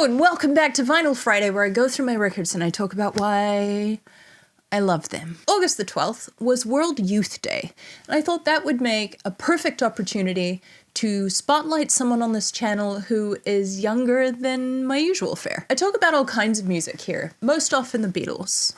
and welcome back to Vinyl Friday, where I go through my records and I talk about why I love them. August the 12th was World Youth Day, and I thought that would make a perfect opportunity to spotlight someone on this channel who is younger than my usual fare. I talk about all kinds of music here, most often the Beatles.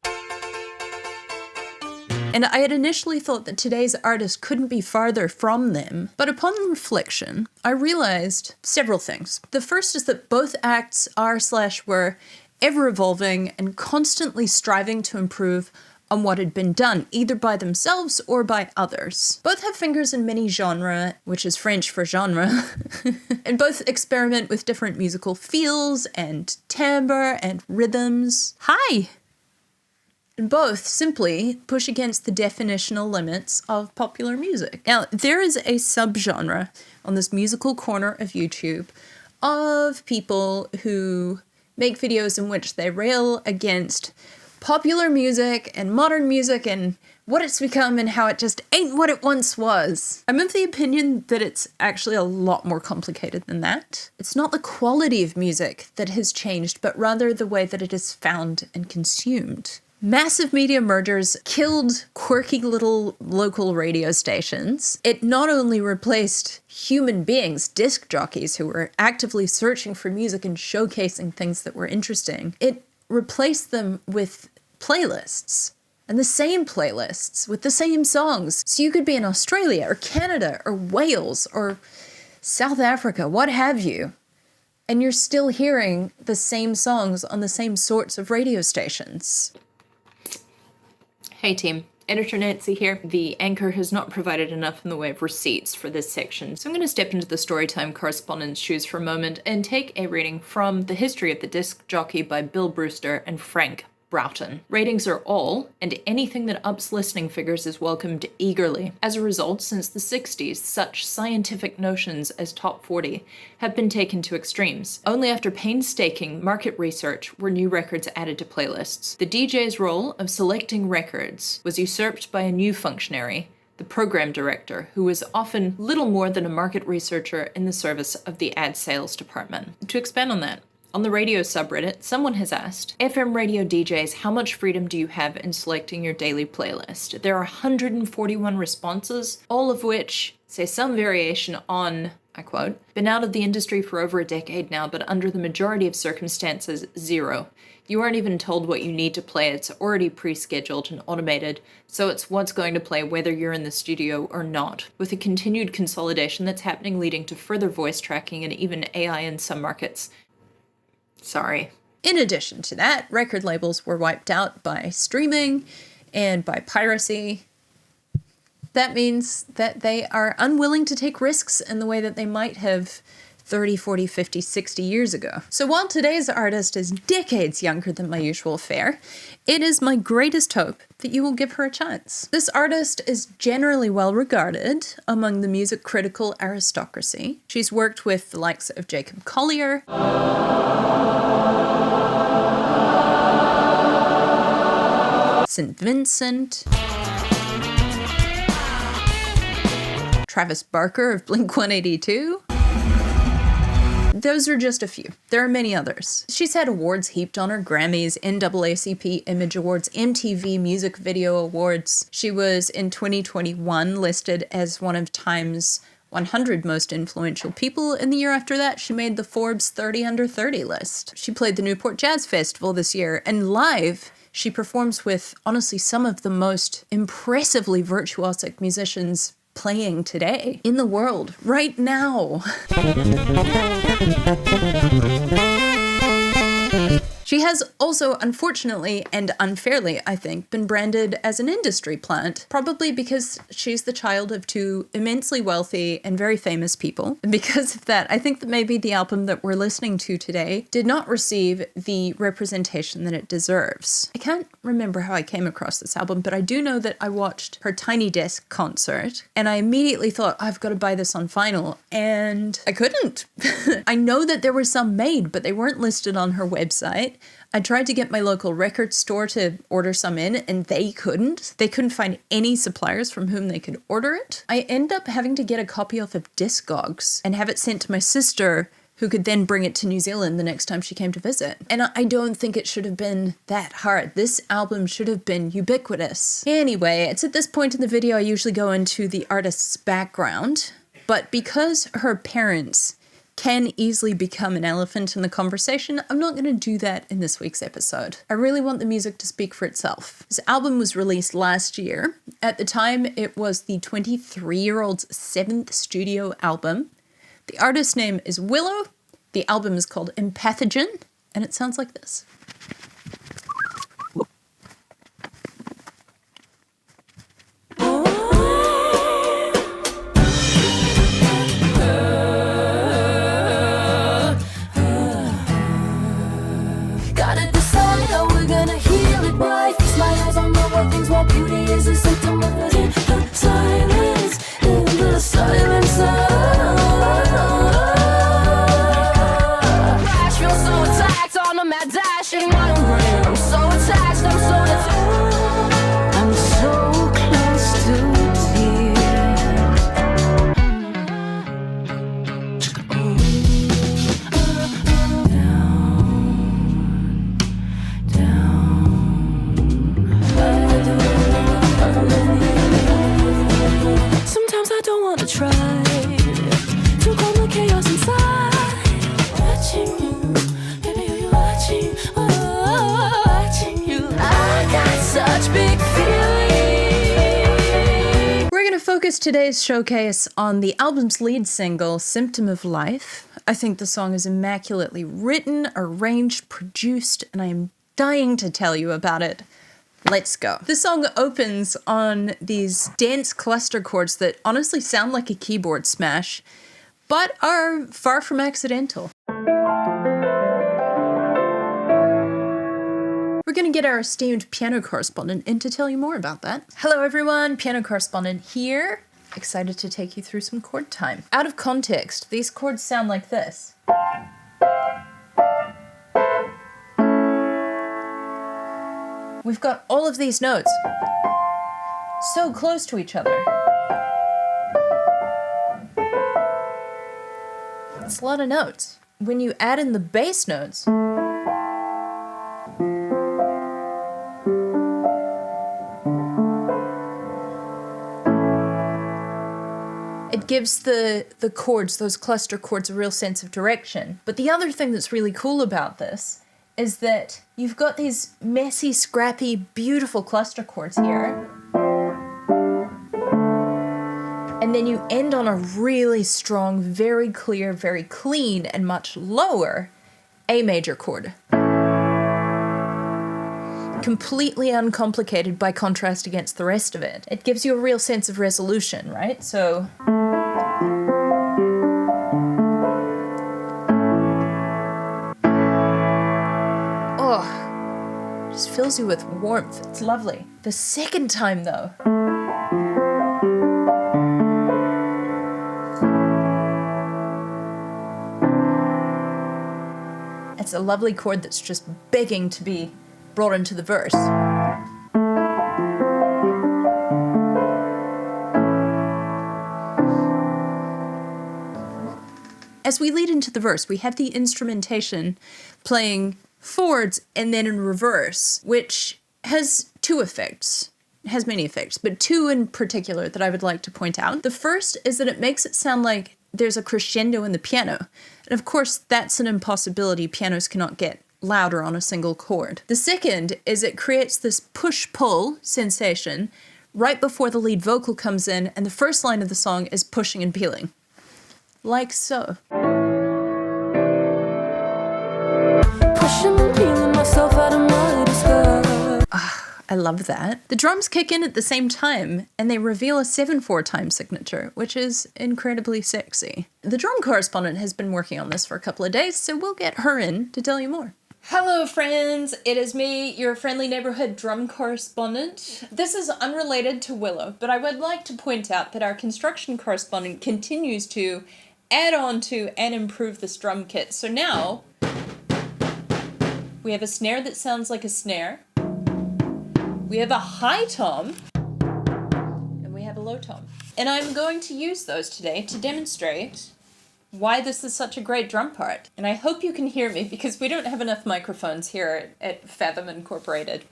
And I had initially thought that today's artist couldn't be farther from them, but upon reflection, I realized several things. The first is that both acts are/were ever-evolving and constantly striving to improve on what had been done, either by themselves or by others. Both have fingers in many genres, which is French for genre, and both experiment with different musical feels and timbre and rhythms. Hi! And both simply push against the definitional limits of popular music. Now, there is a subgenre on this musical corner of YouTube of people who make videos in which they rail against popular music and modern music and what it's become and how it just ain't what it once was. I'm of the opinion that it's actually a lot more complicated than that. It's not the quality of music that has changed, but rather the way that it is found and consumed. Massive media mergers killed quirky little local radio stations. It not only replaced human beings, disc jockeys who were actively searching for music and showcasing things that were interesting, it replaced them with playlists. And the same playlists with the same songs. So you could be in Australia or Canada or Wales or South Africa, what have you, and you're still hearing the same songs on the same sorts of radio stations. Hey team, Editor Nancy here. The anchor has not provided enough in the way of receipts for this section, so I'm going to step into the Storytime correspondent's shoes for a moment and take a reading from The History of the Disc Jockey by Bill Brewster and Frank Broughton. Ratings are all, and anything that ups listening figures is welcomed eagerly. As a result, since the 60s, such scientific notions as top 40 have been taken to extremes. Only after painstaking market research were new records added to playlists. The DJ's role of selecting records was usurped by a new functionary, the program director, who was often little more than a market researcher in the service of the ad sales department. To expand on that, on the radio subreddit, someone has asked, FM radio DJs, how much freedom do you have in selecting your daily playlist? There are 141 responses, all of which say some variation on, I quote, been out of the industry for over a decade now, but under the majority of circumstances, zero. You aren't even told what you need to play. It's already pre-scheduled and automated, so it's what's going to play whether you're in the studio or not, with a continued consolidation that's happening leading to further voice tracking and even AI in some markets. Sorry. In addition to that, record labels were wiped out by streaming and by piracy. That means that they are unwilling to take risks in the way that they might have 30, 40, 50, 60 years ago. So while today's artist is decades younger than my usual fare, it is my greatest hope that you will give her a chance. This artist is generally well regarded among the music critical aristocracy. She's worked with the likes of Jacob Collier, St. Vincent, Travis Barker of Blink-182. Those are just a few. There are many others. She's had awards heaped on her: Grammys, NAACP Image Awards, MTV Music Video Awards. She was in 2021 listed as one of Time's 100 most influential people. In the year after that, she made the Forbes 30 Under 30 list. She played the Newport Jazz Festival this year, and live, she performs with, honestly, some of the most impressively virtuosic musicians playing today in the world right now. She has also, unfortunately and unfairly, I think, been branded as an industry plant, probably because she's the child of two immensely wealthy and very famous people. And because of that, I think that maybe the album that we're listening to today did not receive the representation that it deserves. I can't remember how I came across this album, but I do know that I watched her Tiny Desk concert, and I immediately thought, I've got to buy this on vinyl, and I couldn't. I know that there were some made, but they weren't listed on her website. I tried to get my local record store to order some in, and they couldn't. They couldn't find any suppliers from whom they could order it. I end up having to get a copy off of Discogs and have it sent to my sister, who could then bring it to New Zealand the next time she came to visit. And I don't think it should have been that hard. This album should have been ubiquitous. Anyway, it's at this point in the video I usually go into the artist's background, but because her parents can easily become an elephant in the conversation, I'm not going to do that in this week's episode. I really want the music to speak for itself. This album was released last year. At the time, it was the 23-year-old's 7th studio album. The artist's name is Willow. The album is called Empathogen, and it sounds like this. Gotta decide how we're gonna heal it right. Fix my eyes on the what things, what beauty is a symptom of the silence, in the silence. Crash, feel so attacked on a mad dash in my brain. I'm so attached, I'm so attached. I'm so close to I don't want to try to calm the chaos inside. Watching you, baby, are you watching? Oh, watching you. I got such big feelings. We're going to focus today's showcase on the album's lead single, Symptom of Life. I think the song is immaculately written, arranged, produced, and I am dying to tell you about it. Let's go. The song opens on these dense cluster chords that honestly sound like a keyboard smash, but are far from accidental. We're going to get our esteemed piano correspondent in to tell you more about that. Hello everyone, piano correspondent here. Excited to take you through some chord time. Out of context, these chords sound like this. We've got all of these notes so close to each other. It's a lot of notes. When you add in the bass notes, it gives the chords, those cluster chords, a real sense of direction. But the other thing that's really cool about this is that you've got these messy, scrappy, beautiful cluster chords here. And then you end on a really strong, very clear, very clean, and much lower A major chord. Completely uncomplicated by contrast against the rest of it. It gives you a real sense of resolution, right? So just fills you with warmth. It's lovely. The second time though, it's a lovely chord that's just begging to be brought into the verse. As we lead into the verse, we have the instrumentation playing forwards and then in reverse, which has two effects. It has many effects, but two in particular that I would like to point out. The first is that it makes it sound like there's a crescendo in the piano. And of course, that's an impossibility. Pianos cannot get louder on a single chord. The second is it creates this push-pull sensation right before the lead vocal comes in, and the first line of the song is pushing and peeling. Like so. Pushing and peeling myself out of my disguise. I love that. The drums kick in at the same time, and they reveal a 7/4 time signature, which is incredibly sexy. The drum correspondent has been working on this for a couple of days, so we'll get her in to tell you more. Hello friends, it is me, your friendly neighborhood drum correspondent. This is unrelated to Willow, but I would like to point out that our construction correspondent continues to add on to and improve this drum kit. So now, we have a snare that sounds like a snare. We have a high tom, and we have a low tom. And I'm going to use those today to demonstrate why this is such a great drum part. And I hope you can hear me because we don't have enough microphones here at Fathom Incorporated,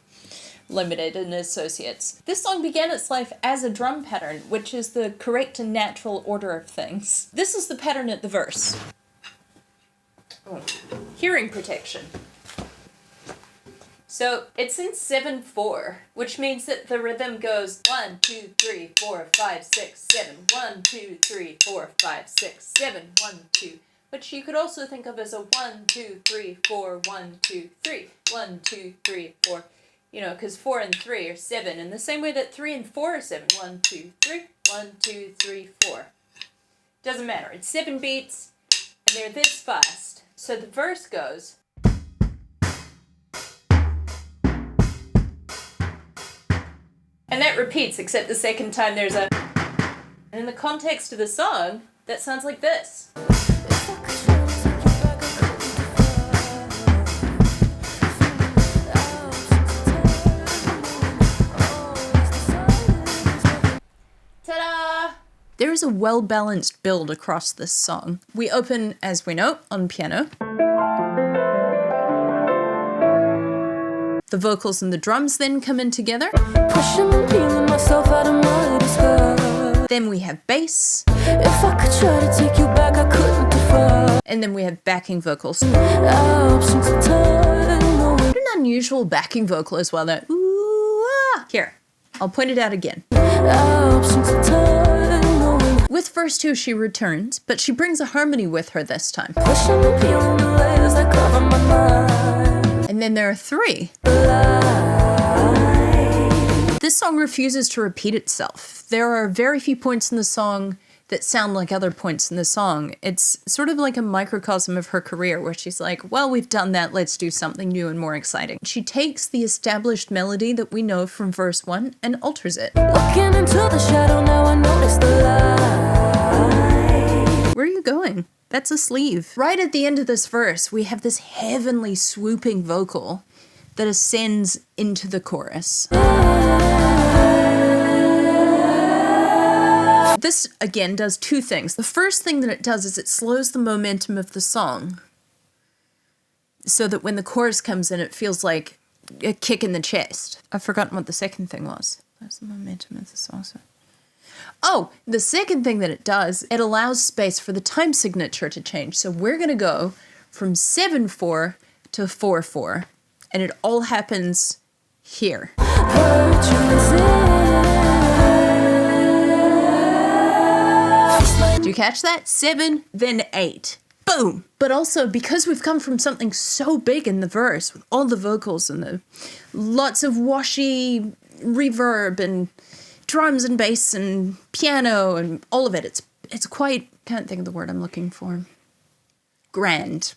Limited and Associates. This song began its life as a drum pattern, which is the correct and natural order of things. This is the pattern at the verse. Oh. Hearing protection. So it's in 7/4, which means that the rhythm goes 1, 2, 3, 4, 5, 6, 7, 1, 2, 3, 4, 5, 6, 7, 1, 2, which you could also think of as a 1, 2, 3, 4, 1, 2, 3, 1, 2, 3, 4, you know, because 4 and 3 are 7, in the same way that 3 and 4 are 7, 1, 2, 3, 1, 2, 3, 4. Doesn't matter, it's 7 beats, and they're this fast. So the verse goes, and that repeats, except the second time there's a... And in the context of the song, that sounds like this. Ta-da! There is a well-balanced build across this song. We open, as we know, on piano. The vocals and the drums then come in together. Pushing and peeling myself out of my disguise. Then we have bass. If I could try to take you back, I couldn't defy. And then we have backing vocals. Options of time. What an unusual backing vocal as well, that ooh, ah. Here, I'll point it out again. Options of time. With verse 2, she returns, but she brings a harmony with her this time. Pushing and peeling the layers that cover my mind. And then there are 3. This song refuses to repeat itself. There are very few points in the song that sound like other points in the song. It's sort of like a microcosm of her career where she's like, well, we've done that, let's do something new and more exciting. She takes the established melody that we know from verse 1 and alters it. Looking into the shadow, now I notice the light. Where are you going? That's a sleeve. Right at the end of this verse, we have this heavenly swooping vocal that ascends into the chorus. This, again, does 2 things. The first thing that it does is it slows the momentum of the song so that when the chorus comes in, it feels like a kick in the chest. I've forgotten what the second thing was. That's the momentum of the song. Oh, the second thing that it does, it allows space for the time signature to change. So we're going to go from 7/4 to 4/4, and it all happens here. Do you catch that? 7, then 8. Boom! But also, because we've come from something so big in the verse, with all the vocals and the lots of washy reverb and drums and bass and piano and all of it, it's quite, can't think of the word I'm looking for. Grand.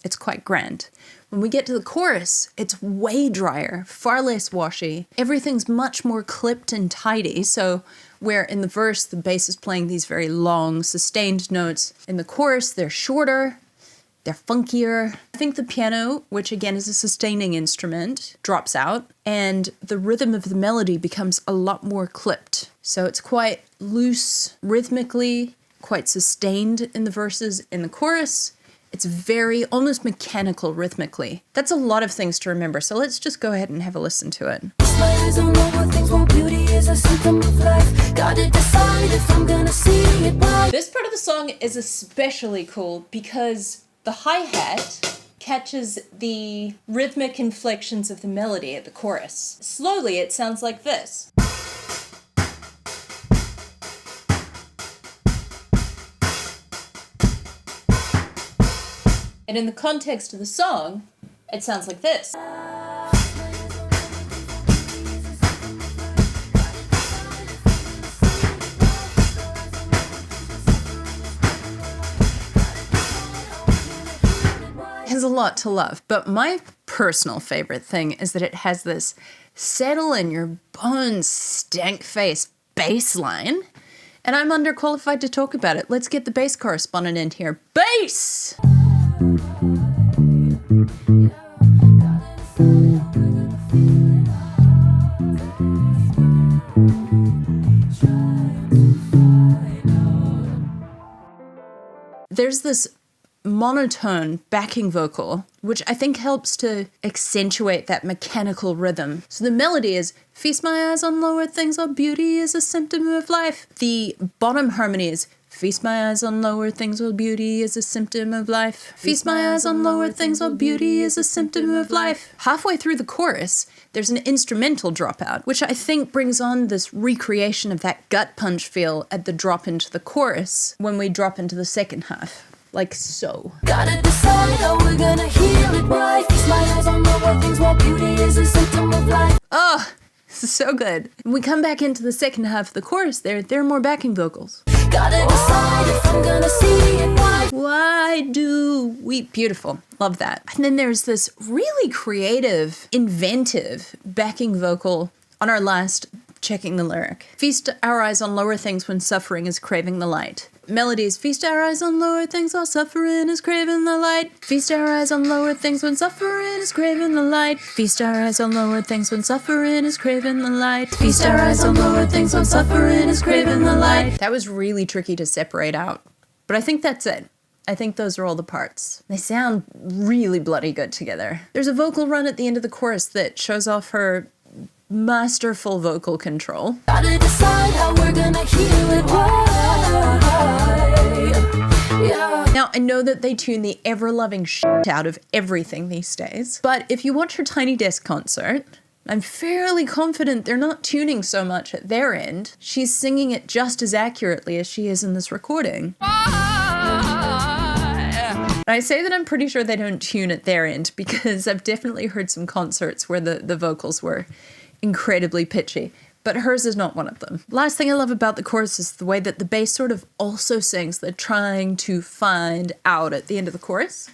It's quite grand. When we get to the chorus, it's way drier, far less washy. Everything's much more clipped and tidy. So where in the verse, the bass is playing these very long, sustained notes, in the chorus, they're shorter, they're funkier. I think the piano, which again is a sustaining instrument, drops out, and the rhythm of the melody becomes a lot more clipped. So it's quite loose rhythmically, quite sustained in the verses. In the chorus, it's very almost mechanical rhythmically. That's a lot of things to remember, so let's just go ahead and have a listen to it. This part of the song is especially cool because the hi-hat catches the rhythmic inflections of the melody at the chorus. Slowly, it sounds like this. And in the context of the song, it sounds like this. It has a lot to love, but my personal favorite thing is that it has this settle in your bones, stank face bass line, and I'm underqualified to talk about it. Let's get the bass correspondent in here. Bass! there's this monotone backing vocal, which I think helps to accentuate that mechanical rhythm. So the melody is, feast my eyes on lower things, all beauty is a symptom of life. The bottom harmony is, feast my eyes on lower things, all beauty is a symptom of life. Feast my eyes on lower things, all beauty is a symptom of life. Halfway through the chorus, there's an instrumental dropout, which I think brings on this recreation of that gut punch feel at the drop into the chorus when we drop into the second half. Like so. Gotta decide how we're gonna heal it right. Feast my eyes on lower things while beauty is a symptom of life. Oh, this is so good. When we come back into the second half of the chorus there are more backing vocals. Gotta decide if I'm gonna see it right. Why do we? Beautiful. Love that. And then there's this really creative, inventive backing vocal on our last checking the lyric. Feast our eyes on lower things when suffering is craving the light. Melodies, feast our eyes on lower things while suffering is craving the light. Feast our eyes on lower things when suffering is craving the light. Feast our eyes on lower things when suffering is craving the light. Feast our eyes on lower things when suffering is craving the light. That was really tricky to separate out, but I think that's it. I think those are all the parts. They sound really bloody good together. There's a vocal run at the end of the chorus that shows off her masterful vocal control. Gotta decide how we're gonna heal it right. Yeah. Now, I know that they tune the ever-loving shit out of everything these days, but if you watch her Tiny Desk concert, I'm fairly confident they're not tuning so much at their end. She's singing it just as accurately as she is in this recording. I say that I'm pretty sure they don't tune at their end because I've definitely heard some concerts where the vocals were incredibly pitchy, but hers is not one of them. Last thing I love about the chorus is the way that the bass sort of also sings the trying to find out at the end of the chorus.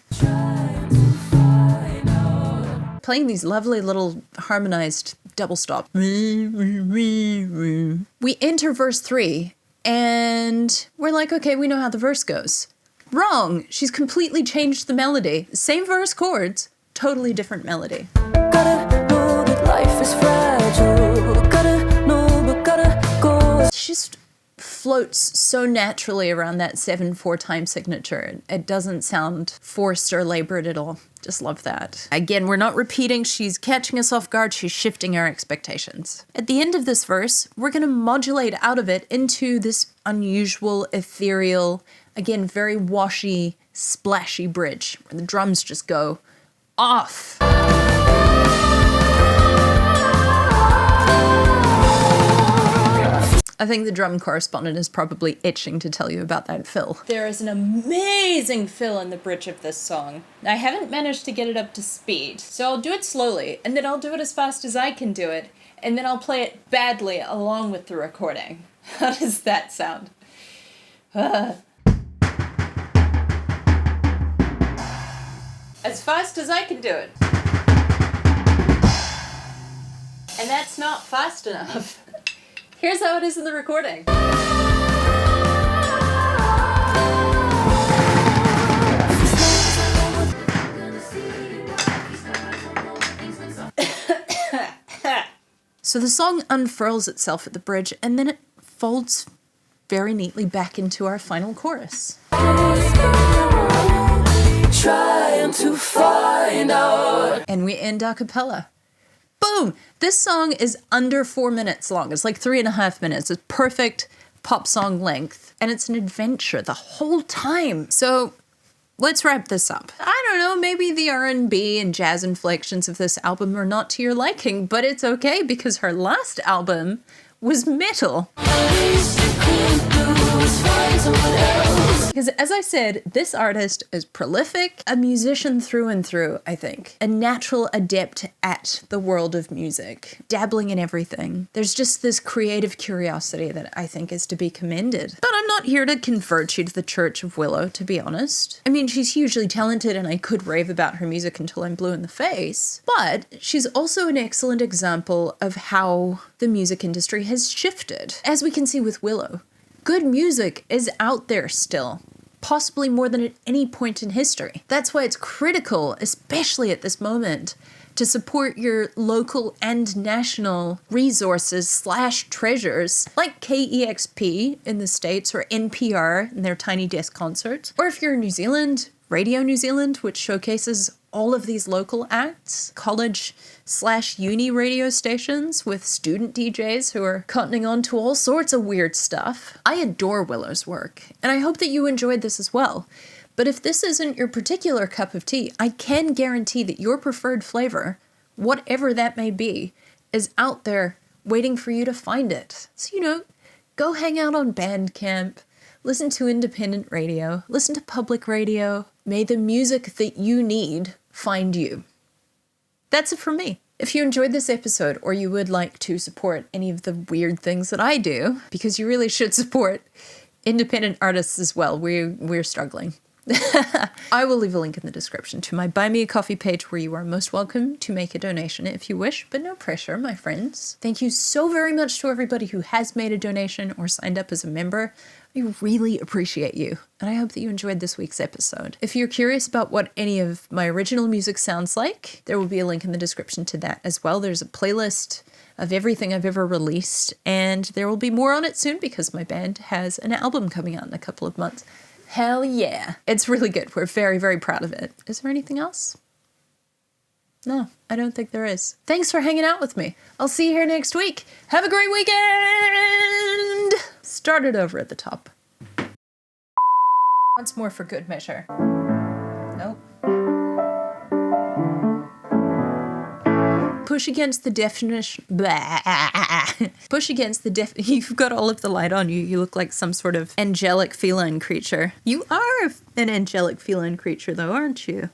Playing these lovely little harmonized double stop. We enter verse 3 and we're like, okay, we know how the verse goes. Wrong! She's completely changed the melody. Same verse chords, totally different melody. Gotta know that life is fragile. Gotta know, but gotta go. She just floats so naturally around that 7/4 time signature. It doesn't sound forced or labored at all. Just love that. Again, we're not repeating. She's catching us off guard. She's shifting our expectations. At the end of this verse, we're going to modulate out of it into this unusual, ethereal, again, very washy, splashy bridge where the drums just go off. I think the drum correspondent is probably itching to tell you about that fill. There is an amazing fill in the bridge of this song. I haven't managed to get it up to speed, so I'll do it slowly, and then I'll do it as fast as I can do it, and then I'll play it badly along with the recording. How does that sound? As fast as I can do it. And that's not fast enough. Here's how it is in the recording. So the song unfurls itself at the bridge and then it folds very neatly back into our final chorus. Trying to find out. And we end a cappella. Boom! This song is under 4 minutes long. It's like 3.5 minutes. It's perfect pop song length. And it's an adventure the whole time. So let's wrap this up. I don't know, maybe the R&B and jazz inflections of this album are not to your liking, but it's okay because her last album was metal. Because as I said, this artist is prolific, a musician through and through, I think. A natural adept at the world of music, dabbling in everything. There's just this creative curiosity that I think is to be commended. But I'm not here to convert you to the Church of Willow, to be honest. I mean, she's hugely talented and I could rave about her music until I'm blue in the face. But she's also an excellent example of how the music industry has shifted. As we can see with Willow, good music is out there still, possibly more than at any point in history. That's why it's critical, especially at this moment, to support your local and national resources / treasures, like KEXP in the States or NPR in their Tiny Desk concerts. Or if you're in New Zealand, Radio New Zealand, which showcases all of these local acts, college / uni radio stations with student DJs who are cottoning on to all sorts of weird stuff. I adore Willow's work, and I hope that you enjoyed this as well. But if this isn't your particular cup of tea, I can guarantee that your preferred flavor, whatever that may be, is out there waiting for you to find it. So, go hang out on Bandcamp, listen to independent radio, listen to public radio. May the music that you need find you. That's it from me. If you enjoyed this episode or you would like to support any of the weird things that I do, because you really should support independent artists as well, we're struggling. I will leave a link in the description to my Buy Me a Coffee page where you are most welcome to make a donation if you wish, but no pressure, my friends. Thank you so very much to everybody who has made a donation or signed up as a member. I really appreciate you, and I hope that you enjoyed this week's episode. If you're curious about what any of my original music sounds like, there will be a link in the description to that as well. There's a playlist of everything I've ever released, and there will be more on it soon because my band has an album coming out in a couple of months. Hell yeah. It's really good. We're very, very proud of it. Is there anything else? No, I don't think there is. Thanks for hanging out with me. I'll see you here next week. Have a great weekend! Start it over at the top. Once more for good measure. Nope. Push against the definition. Push against the You've got all of the light on you. You look like some sort of angelic feline creature. You are an angelic feline creature, though, aren't you?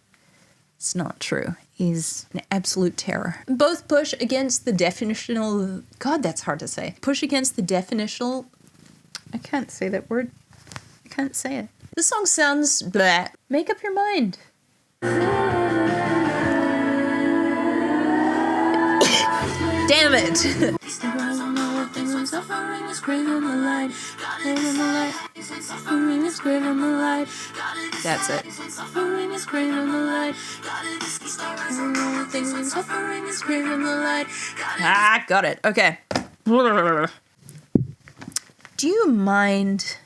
It's not true. He's an absolute terror. Both push against the definitional. God, that's hard to say. Push against the definitional. I can't say that word. I can't say it. This song sounds blah. Make up your mind. Damn it! That's it. Ah, got it. Okay. Do you mind